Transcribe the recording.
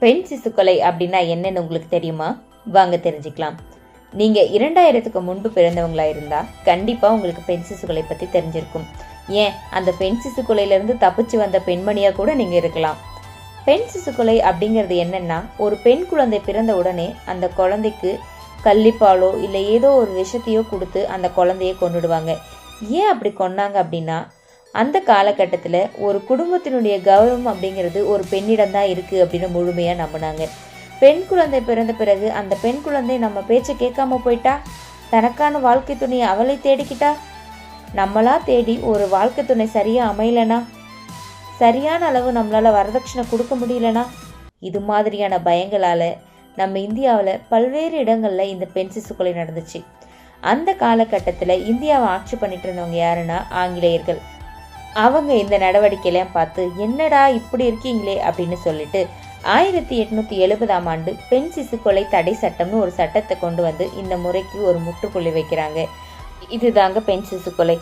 பெண் சிசு கொலை அப்படின்னா என்னன்னு உங்களுக்கு தெரியுமா? வாங்க தெரிஞ்சுக்கலாம். நீங்க 2000க்கு முன்பு பிறந்தவங்களா இருந்தா கண்டிப்பா உங்களுக்கு பெண் சிசு கொலை பத்தி தெரிஞ்சிருக்கும். ஏன், அந்த பெண் சிசு கொலையிலிருந்து தப்பிச்சு வந்த பெண்மணியா கூட நீங்க இருக்கலாம். பெண் சிசு கொலை அப்படிங்கிறது என்னன்னா, ஒரு பெண் குழந்தை பிறந்த உடனே அந்த குழந்தைக்கு கள்ளிப்பாலோ இல்லை ஏதோ ஒரு விஷத்தையோ கொடுத்து அந்த குழந்தைய கொண்டுடுவாங்க. ஏன் அப்படி கொன்னாங்க அப்படின்னா, அந்த காலகட்டத்தில் ஒரு குடும்பத்தினுடைய கௌரவம் அப்படிங்கிறது ஒரு பெண்ணிடம் தான் இருக்குது அப்படின்னு முழுமையாக நம்பினாங்க. பெண் குழந்தை பிறந்த பிறகு அந்த பெண் குழந்தை நம்ம பேச்சை கேட்காம போயிட்டா, தனக்கான வாழ்க்கை துணையை அவளை தேடிக்கிட்டா, நம்மளா தேடி ஒரு வாழ்க்கை துணை சரியாக அமையலனா, சரியான அளவு நம்மளால் வரதட்சணை கொடுக்க முடியலனா, இது மாதிரியான பயங்களால் நம்ம இந்தியாவில் பல்வேறு இடங்களில் இந்த பெண் சிசு கொலை நடந்துச்சு. அந்த காலகட்டத்தில் இந்தியாவை ஆட்சி பண்ணிட்டு இருந்தவங்க யாருன்னா ஆங்கிலேயர்கள். அவங்க இந்த நடவடிக்கையெல்லாம் பார்த்து என்னடா இப்படி இருக்கீங்களே அப்படின்னு சொல்லிட்டு 1870ஆம் ஆண்டு பெண் சிசு கொலை தடை சட்டம்னு ஒரு சட்டத்தை கொண்டு வந்து இந்த முறைக்கு ஒரு முற்றுப்புள்ளி வைக்கிறாங்க. இதுதாங்க பெண் சிசு கொலை.